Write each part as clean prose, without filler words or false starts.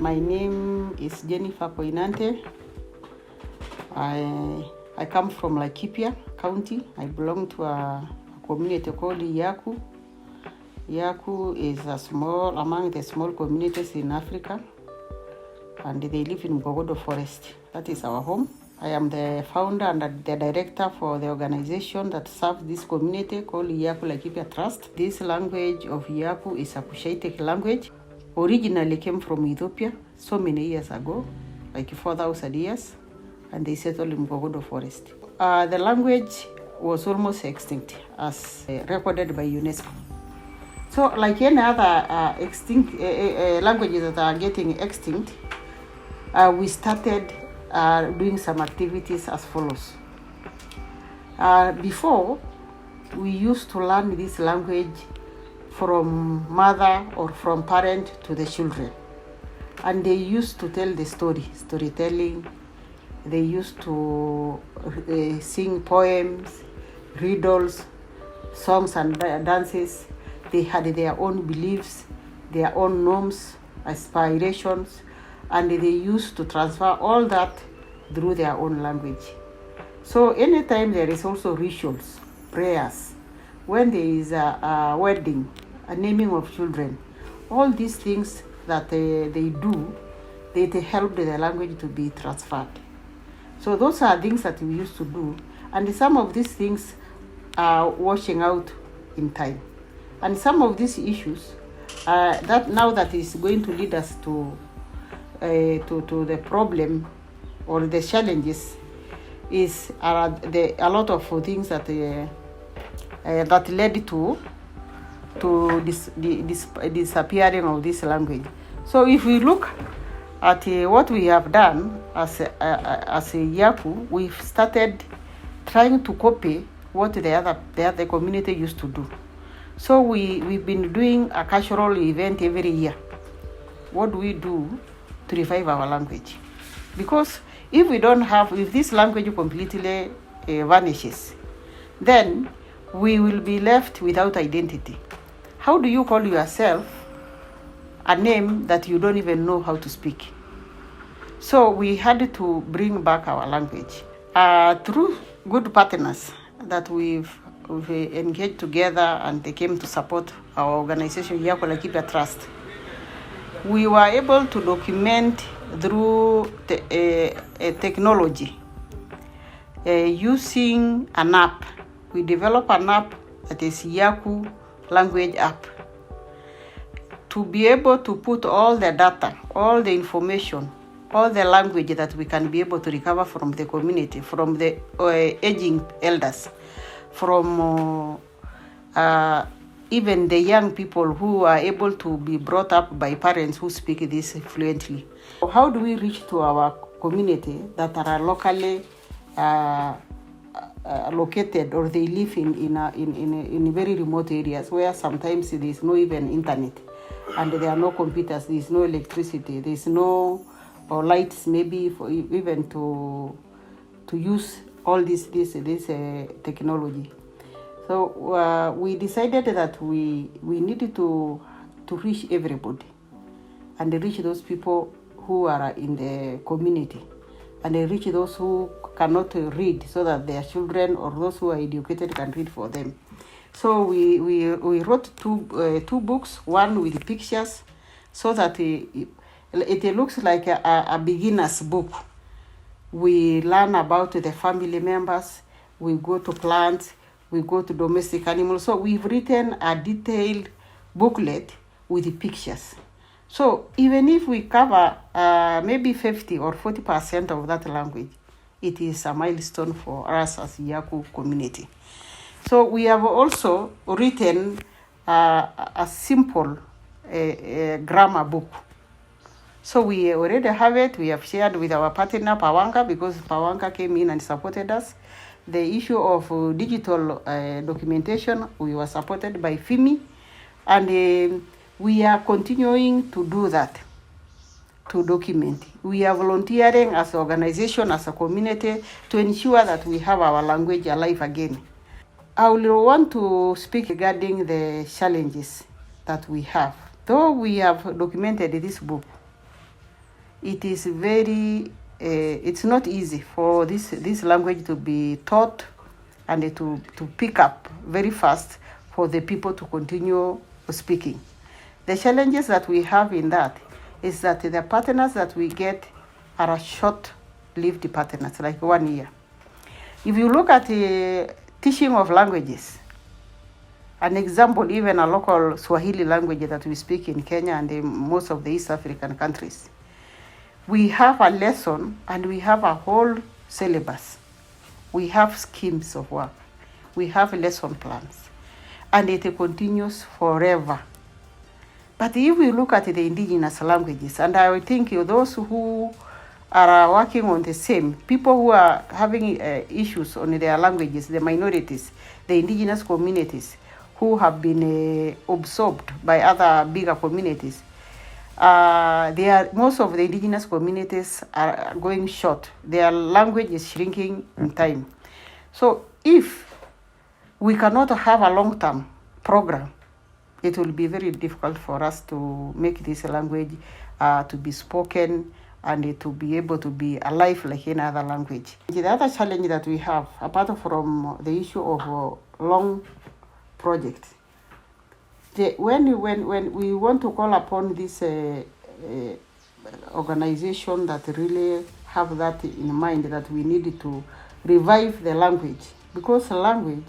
My name is Jennifer Koinate. I come from Laikipia County. I belong to a community called Yiaku. Yiaku is among the small communities in Africa, and they live in Bogodo Forest. That is our home. I am the founder and the director for the organization that serves this community called Yiaku Laikipiak Trust. This language of Yiaku is a Koinate language. Originally came from Ethiopia so many years ago, like 4,000 years, and they settled in Bogodo Forest. The language was almost extinct as recorded by UNESCO. So like any other extinct languages that are getting extinct, we started doing some activities as follows. Before, we used to learn this language from mother or from parent to the children. And they used to tell the storytelling. They used to sing poems, riddles, songs and dances. They had their own beliefs, their own norms, aspirations, and they used to transfer all that through their own language. So anytime there is also rituals, prayers, when there is a wedding, a naming of children, all these things that they do, they help the language to be transferred. So those are things that we used to do, and some of these things are washing out in time. And some of these issues that is going to lead us to the problem or the challenges is a lot of things that led to disappearing of this language. So if we look at what we have done as a Yiaku, we've started trying to copy what the other community used to do. So we've been doing a cultural event every year. What do we do to revive our language? Because if this language completely vanishes, then we will be left without identity. How do you call yourself a name that you don't even know how to speak? So we had to bring back our language. Through good partners that we've engaged together, and they came to support our organization, Yiaku Laikipia Trust. We were able to document through technology using an app. We developed an app that is Yiaku language app, to be able to put all the data, all the information, all the language that we can be able to recover from the community, from the aging elders, from even the young people who are able to be brought up by parents who speak this fluently. How do we reach to our community that are locally located, or they live in very remote areas where sometimes there is no even internet, and there are no computers, there is no electricity, there is no lights maybe for even to use all this technology. So we decided that we needed to reach everybody, and reach those people who are in the community, and reach those who cannot read, so that their children or those who are educated can read for them. So we wrote two books, one with pictures, so that it looks like a beginner's book. We learn about the family members, we go to plants, we go to domestic animals. So we've written a detailed booklet with pictures. So even if we cover maybe 50 or 40% of that language, it is a milestone for us as Yiaku community. So we have also written a simple grammar book. So we already have it. We have shared with our partner Pawanga, because Pawanga came in and supported us. The issue of digital documentation, we were supported by FIMI, and we are continuing to do that, to document. We are volunteering as an organization, as a community, to ensure that we have our language alive again. I will want to speak regarding the challenges that we have. Though we have documented this book, it is very, it's not easy for this language to be taught and to pick up very fast for the people to continue speaking. The challenges that we have in that is that the partners that we get are short-lived partners, like 1 year. If you look at the teaching of languages, an example, even a local Swahili language that we speak in Kenya and in most of the East African countries, we have a lesson and we have a whole syllabus. We have schemes of work. We have lesson plans. And it continues forever. But if we look at the indigenous languages, and I think those who are working on the same, people who are having issues on their languages, the minorities, the indigenous communities who have been absorbed by other bigger communities, most of the indigenous communities are going short. Their language is shrinking in time. So if we cannot have a long-term program, it will be very difficult for us to make this language to be spoken and to be able to be alive like any other language. The other challenge that we have, apart from the issue of long projects, when we want to call upon this organization that really have that in mind, that we need to revive the language, because language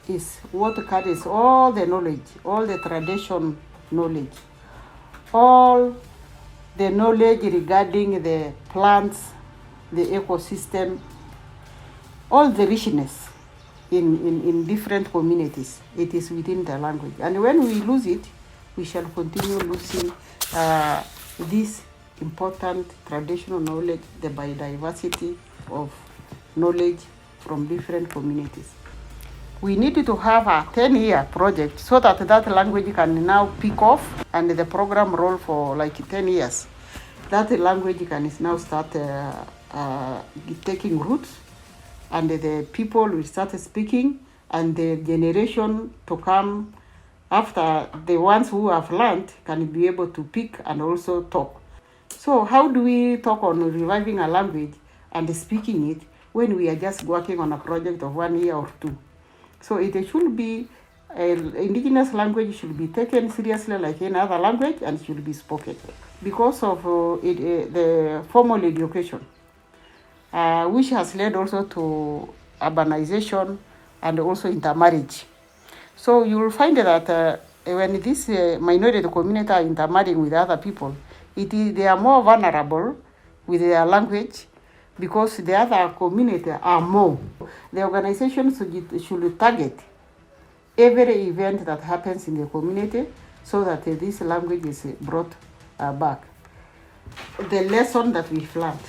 is what carries all the knowledge, all the tradition knowledge, all the knowledge regarding the plants, the ecosystem, all the richness in different communities. It is within the language. And when we lose it, we shall continue losing this important traditional knowledge, the biodiversity of knowledge from different communities. We need to have a 10-year project so that that language can now pick off, and the program roll for like 10 years. That language can now start taking roots, and the people will start speaking, and the generation to come after, the ones who have learned, can be able to pick and also talk. So how do we talk on reviving a language and speaking it when we are just working on a project of 1 year or 2? So it should be, indigenous language should be taken seriously like any other language and should be spoken. Because of the formal education, which has led also to urbanization and also intermarriage. So you will find that when this minority community are intermarrying with other people, they are more vulnerable with their language, because the other community are more. The organization should target every event that happens in the community so that this language is brought back. The lesson that we've learned.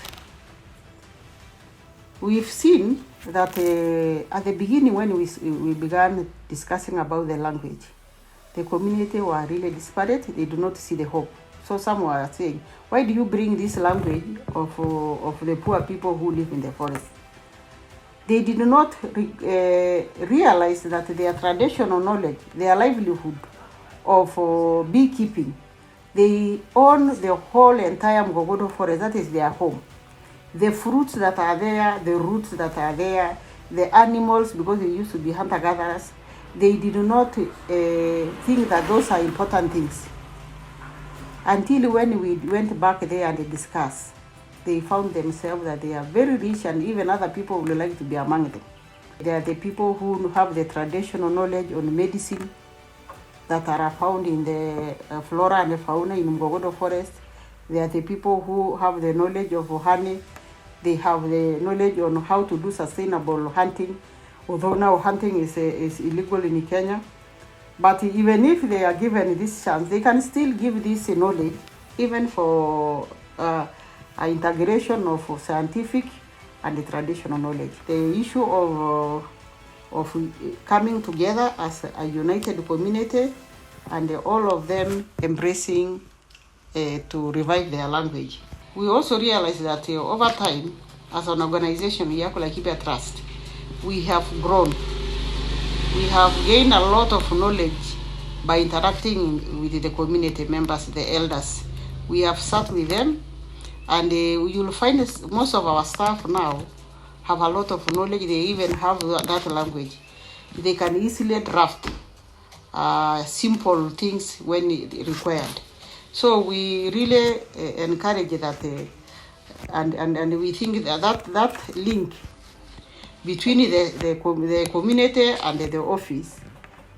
We've seen that at the beginning, when we began discussing about the language, the community were really disparate. They do not see the hope. So some were saying, why do you bring this language of the poor people who live in the forest? They did not realize that their traditional knowledge, their livelihood of beekeeping, they own the whole entire Mgogodo forest. That is their home. The fruits that are there, the roots that are there, the animals, because they used to be hunter-gatherers, they did not think that those are important things. Until when we went back there and discussed, they found themselves that they are very rich, and even other people would like to be among them. They are the people who have the traditional knowledge on medicine that are found in the flora and fauna in Mgogodo forest. They are the people who have the knowledge of honey. They have the knowledge on how to do sustainable hunting, although now hunting is illegal in Kenya. But even if they are given this chance, they can still give this knowledge, even for integration of scientific and the traditional knowledge. The issue of coming together as a united community and all of them embracing to revive their language. We also realize that over time, as an organization, Yiaku Laikipiak Trust, we have grown. We have gained a lot of knowledge by interacting with the community members, the elders. We have sat with them And you'll find most of our staff now have a lot of knowledge. They even have that language. They can easily draft simple things when required. So we really encourage that, and we think that link between the community and the office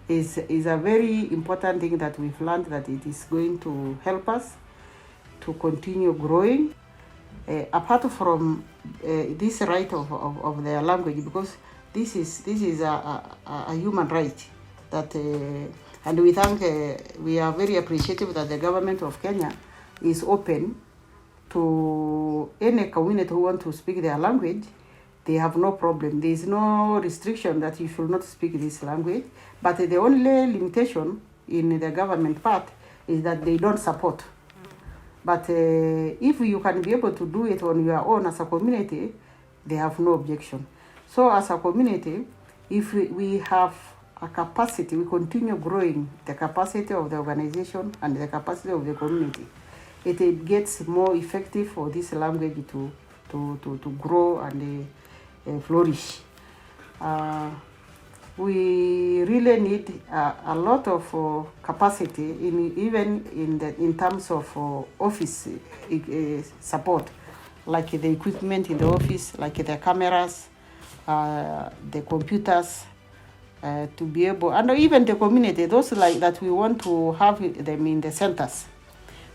is a very important thing that we've learned, that it is going to help us to continue growing. Apart from this right of their language, because this is a human right that, and we thank, we are very appreciative that the government of Kenya is open to any community who want to speak their language. They have no problem. There is no restriction that you should not speak this language. But the only limitation in the government part is that they don't support. But if you can be able to do it on your own as a community, they have no objection. So as a community, if we have a capacity, we continue growing the capacity of the organization and the capacity of the community, it gets more effective for this language to grow and flourish. We really need a lot of capacity in terms of office support, like the equipment in the office, like the cameras, the computers, to be able, and even the community, those like that we want to have them in the centers,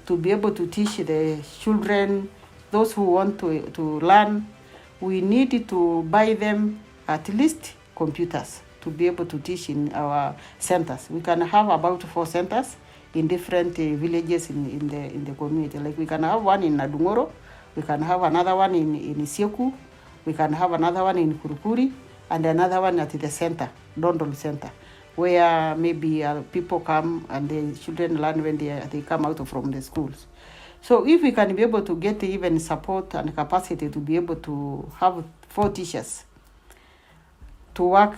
to be able to teach the children, those who want to learn. We need to buy them at least computers to be able to teach in our centers. We can have about 4 centers in different villages in the community. Like we can have one in Nadungoro, we can have another one in Yiaku, we can have another one in Kurukuri, and another one at the center, Dondol Center, where maybe people come and the children learn when they come out from the schools. So if we can be able to get even support and capacity to be able to have 4 teachers to work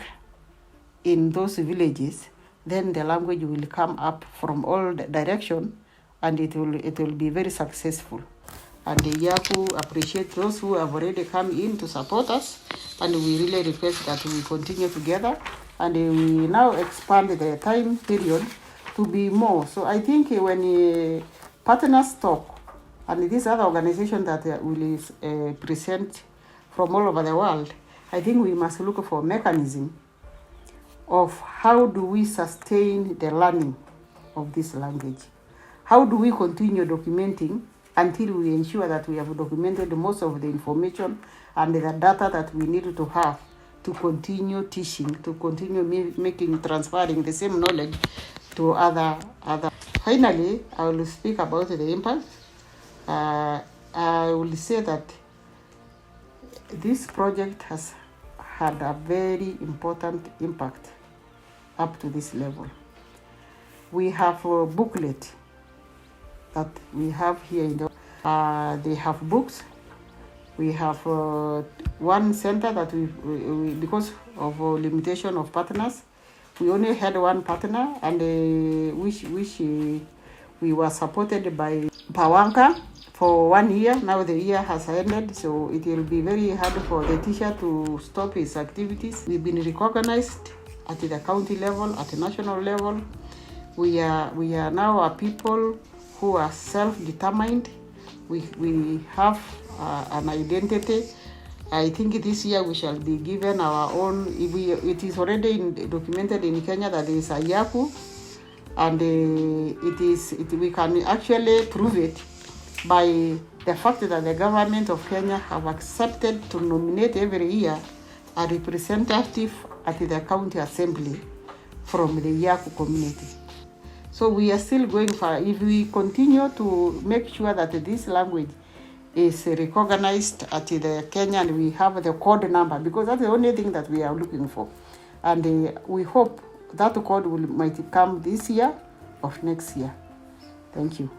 in those villages, then the language will come up from all direction, and it will be very successful. And the Yiaku appreciate those who have already come in to support us, and we really request that we continue together, and we now expand the time period to be more. So I think when partners talk, and these other organizations that will present from all over the world, I think we must look for mechanism of how do we sustain the learning of this language. How do we continue documenting until we ensure that we have documented most of the information and the data that we need to have to continue teaching, to continue transferring the same knowledge to other. Finally, I will speak about the impact. I will say that this project has had a very important impact up to this level. We have a booklet that we have here in they have books. We have one center that we because of limitation of partners, we only had one partner, and which we were supported by Pawanka for 1 year. Now the year has ended, so it will be very hard for the teacher to stop his activities. We've been recognized at the county level, at the national level. We are now a people who are self-determined. We have an identity. I think this year we shall be given our own. It is already documented in Kenya that there is a Yiaku, and we can actually prove it by the fact that the government of Kenya have accepted to nominate every year a representative at the county assembly from the Yiaku community. So we are still going for, if we continue to make sure that this language is recognized at the Kenya, and we have the code number, because that's the only thing that we are looking for. And we hope that code might come this year or next year. Thank you.